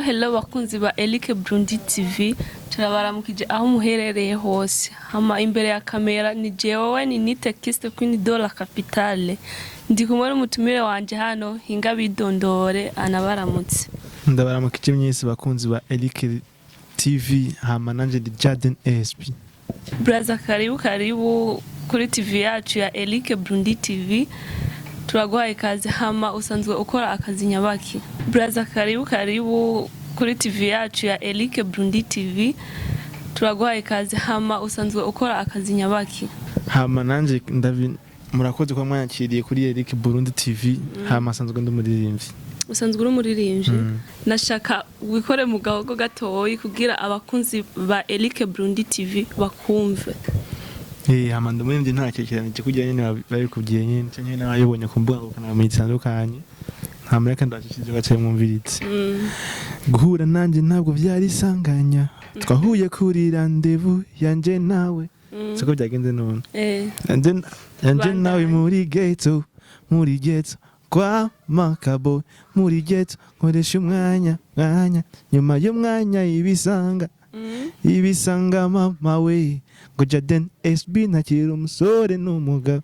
Hello bakunzi ba Elike Burundi TV turabaramukije aho muherereye hose hama imbere ya kamera ni jewe ni nitekiste Queen de la Capitale ndi kumwe n'umutumire wanje hano hinga bidondore anabaramutse ndabaramukije myese bakunzi ba Elike TV hama nanje ndi Jaden ASP Braza karibu kuri TV yacu ya Elike Burundi TV turaguhaye kazi hama usanzwe ukora akazi nyabaki Braza karibu kuri TV yacu ya Elike Burundi TV turaguhaye kazi hama usanzwe ukora akazi nyabaki hama nanje murakoze kwa mwanyakiriye kuri Elike Burundi TV hama sanzwe ndumuririmbyi usanzwe uri umuririmbyi nashaka wikore mu gahogo gatoyi kugira abakunzi ba Elike Burundi TV bakumve hama ndumuririmbyi ntakekeranije kugira nyene babikubwiye nyene cyane n'abayobonye ku mbuga ngurukanabumenyi zitandukanye ntamureka ndashyize gace mwumviritse guhura nanje ntabwo byari isanganya twahuye kuri rendezvous yanje nawe siko byagenze none yanje nawe muri ghetto kwa makabo muri ghetto nkoresha umwanya nyuma y'umwanya ibisanga mama we ngo Jaden SB ntakira umusore n'umugabo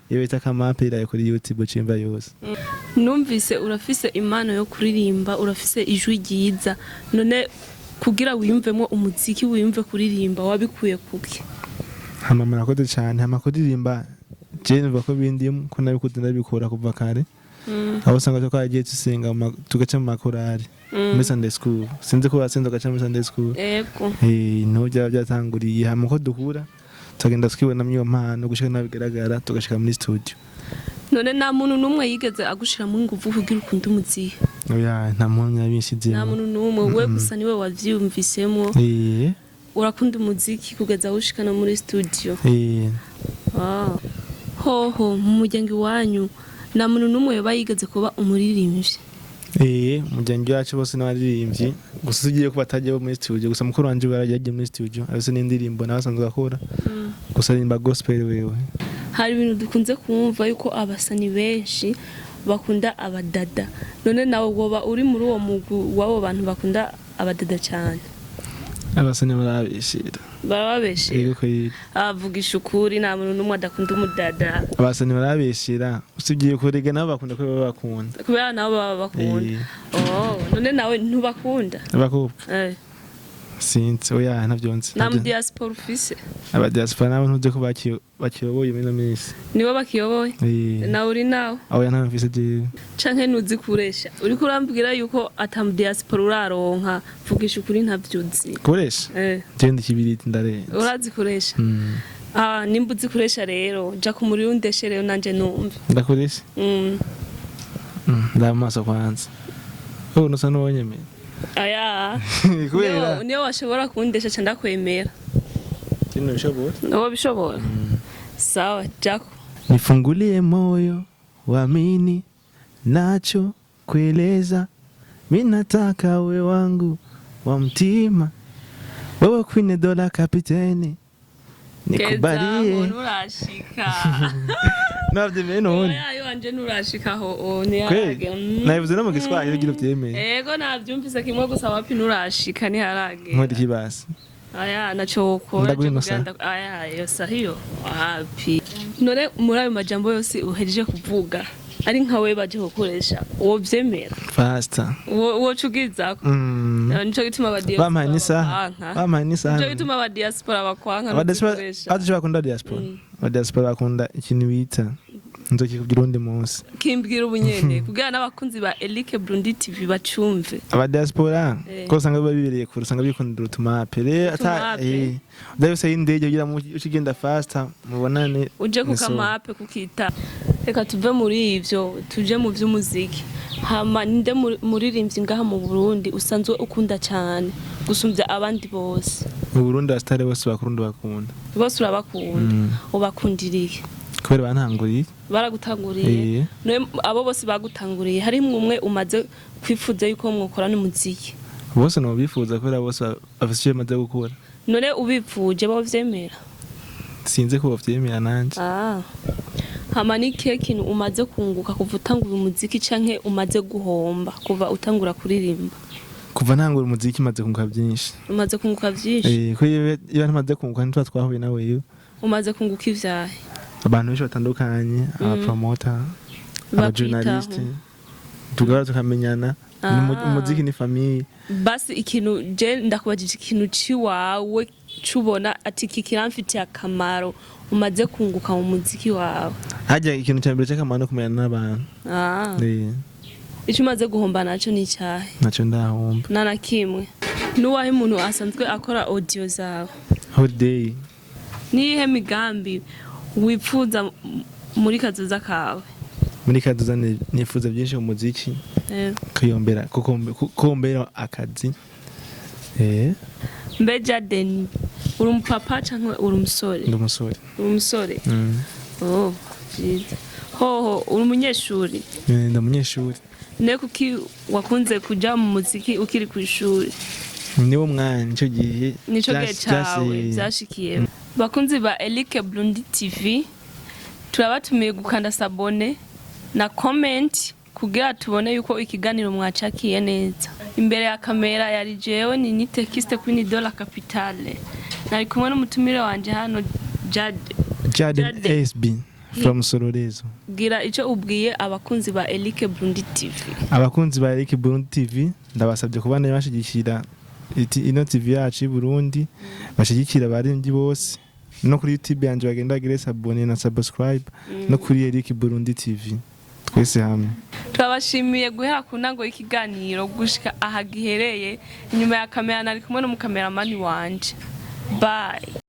yebita kamapira kuri YouTube cimba yose numvise urafise impano yo kuririmba urafise ijwi ryiza none kugira wiyumvemo umuziki wiyumve kuririmba wabikuye kuki hama murakoze cyane hama kuririmba je numva ko bindimo ko nabikuze ndabikora kuva kare aho usanga cyo kwagiye tusenga tugaca mu makorari muri Sunday school sinzi ko basenze gaca muri Sunday school yego no byatanguriye hama ko duhura tugenda twibona myo mpano gushika nabigaragara tugashika muri studio none nta muntu numwe yigeze agushira mu nguvu kugira ukunda umuziki oya nta muntu yabishizemo nta muntu numwe we gusa niwe wavyumvisemo urakunda umuziki kugeza ushikana muri studio hoho mu muryango wanyu nta muntu numwe yoba yigeze kuba umuririmbyi umuryango wacu bose n'abaririmbyi gusa ugiye kuba atagiye muri studio gusa mukuru wanje yaragiye muri studio ariko n'indirimbo nabasanzwe akora gusa rimba gospel wewe hari ibintu dukunze kumva yuko abasani benshi bakunda abadada none nawe woba uri muri uwo mugwi wabo bantu bakunda abadada cyane abasani barabeshira avugisha ukuri nta muntu n'umwe adakunda umudada abasani barabeshira usigiye kurega nabo bakunda ko baba bakunda kubera nabo baba bakunda none nawe ntubakunda abakobwa sinzi oya ntavyonze na mu diaspora ufise aba diaspora nabo ntuze ko bakiyoboye muri minsi nibo bakiyoboye na uri nawe oya nta mfise je canke nuzi kuresha uri kurambwira yuko atam diaspora uraronka vugisha ukuri ntavyuzi kuresha je ndikibiriti ndarenze urazi kuresha nimba uzi kuresha rero ja ku muri undeshe rero nanje numve ndakuresha ndamaso kwanza nusa n'uwonyemera aya niyo washobora kundesha cyane ndakwemera kino bishobora bishobora sawa jako nifungulie moyo waamini nacho kueleza mimi nataka we wangu wa mtima wewe Queen de la Capitale nikubalie nurashika navye meno oya yanje nurashika ho ni harage nabivuze no mu Giswahili ugira uvyemeye yego navyumvise kimwe gusa wapi nurashika ni harage nkodi kibasi aya nacho ukora aya yosa hiyo wapi none muri ayo majambo yose uhejeje kuvuga ari nkawe baje gukoresha uwo vyemera faster uwo cugizako nico gituma abadiaspora bamanyisa nico gituma abadiaspora bakwanka abadiaspora bakunda diaspora abadiaspora bakunda ikintu bita nzoki kugira undi munsi kimbwira ubunyene kugira n'abakunzi ba Elike Burundi TV bacumve abadiaspora ko usanga babibereye kure usanga bikundira utumapere ndabise indege kugira mu ukigenda faster mubonane uje ku kamape kukita reka tuve muri ivyo tuje mu vy'umuziki hama ninde muririmbyi ngaha mu Burundi usanzwe ukunda cyane gusumvya abandi bose mu Burundi astare bose bakunda bose urabakunda ubakundiriye kubera baragutanguriye no abo bose bagutanguriye hari umwe umaze kwifuza yuko mwokorana umuziki bose no bifuza kubera bose bafite maze gukora none ubipfuje bo vyemera sinze ko bavyemera nanje hama ni kintu umaze kunguka kuva utangura umuziki canke umaze guhomba kuva utangura kuririmba kuva ntangura umuziki maze kunguka byinshi. Umaze kunguka byinshi? Ko iyo namaze kunguka ntitwa twahuye nawe yo. Umaze kunguka ivyahe? Abantu benshi batandukanye, aba promoter, aba journalist. Tugaba tukamenyana. Umuziki ni famille. Basi ikintu je ndakubajije ikintu ciwawe cubona ati kikiramfitiye akamaro umaze kunguka mu muziki wawe. Hajya ikintu cyambere cy'akamaro kumenyana n'abantu. Ico umaze guhomba naco ni cyahe? Naco ndahomba. Nana kimwe. Nuwahe umuntu asanzwe akora audio zawe? Holiday. Nihe migambi wipfuza muri kazoza kawe? Muri kazoza nifuza byinshi mu muziki. Kuyombera kukombera akazi. Mbe Jaden uri umupapa cyangwa uri umusore? Ndi umusore. Uri umusore? Oh, byiza. Hoho uri umunyeshuri? Ndi umunyeshuri. Ne kuki wakunze kuja mu muziki ukiri ku ishuri? Niwo mwanya nico gihe cyawe byashikiye. Bakunzi ba Elike Burundi TV turabatumiye gukanda sabone na comment kugira tubone yuko ikiganiro mwacakiye neza. Imbere ya kamera yari jewe ni nitekiste kwini dola capitale. Nari kumwe n'umutumire wanje hano Jaden SB from Sororezo. Gira ico ubwiye abakunzi ba Elike Burundi TV. Abakunzi ba Elike Burundi TV ndabasabye kubana bashigikira ino TV yacu i Burundi, bashigikira abarindi bose. No kuri YouTube yanje bagenda gire abone na subscribe no kuri Elike Burundi TV. Twese hamwe. Turabashimiye guhera ku ntango y'ikiganiro gushika aha gihereye. Inyuma ya kamera nari kumwe n'umukameramani wanje. Bye.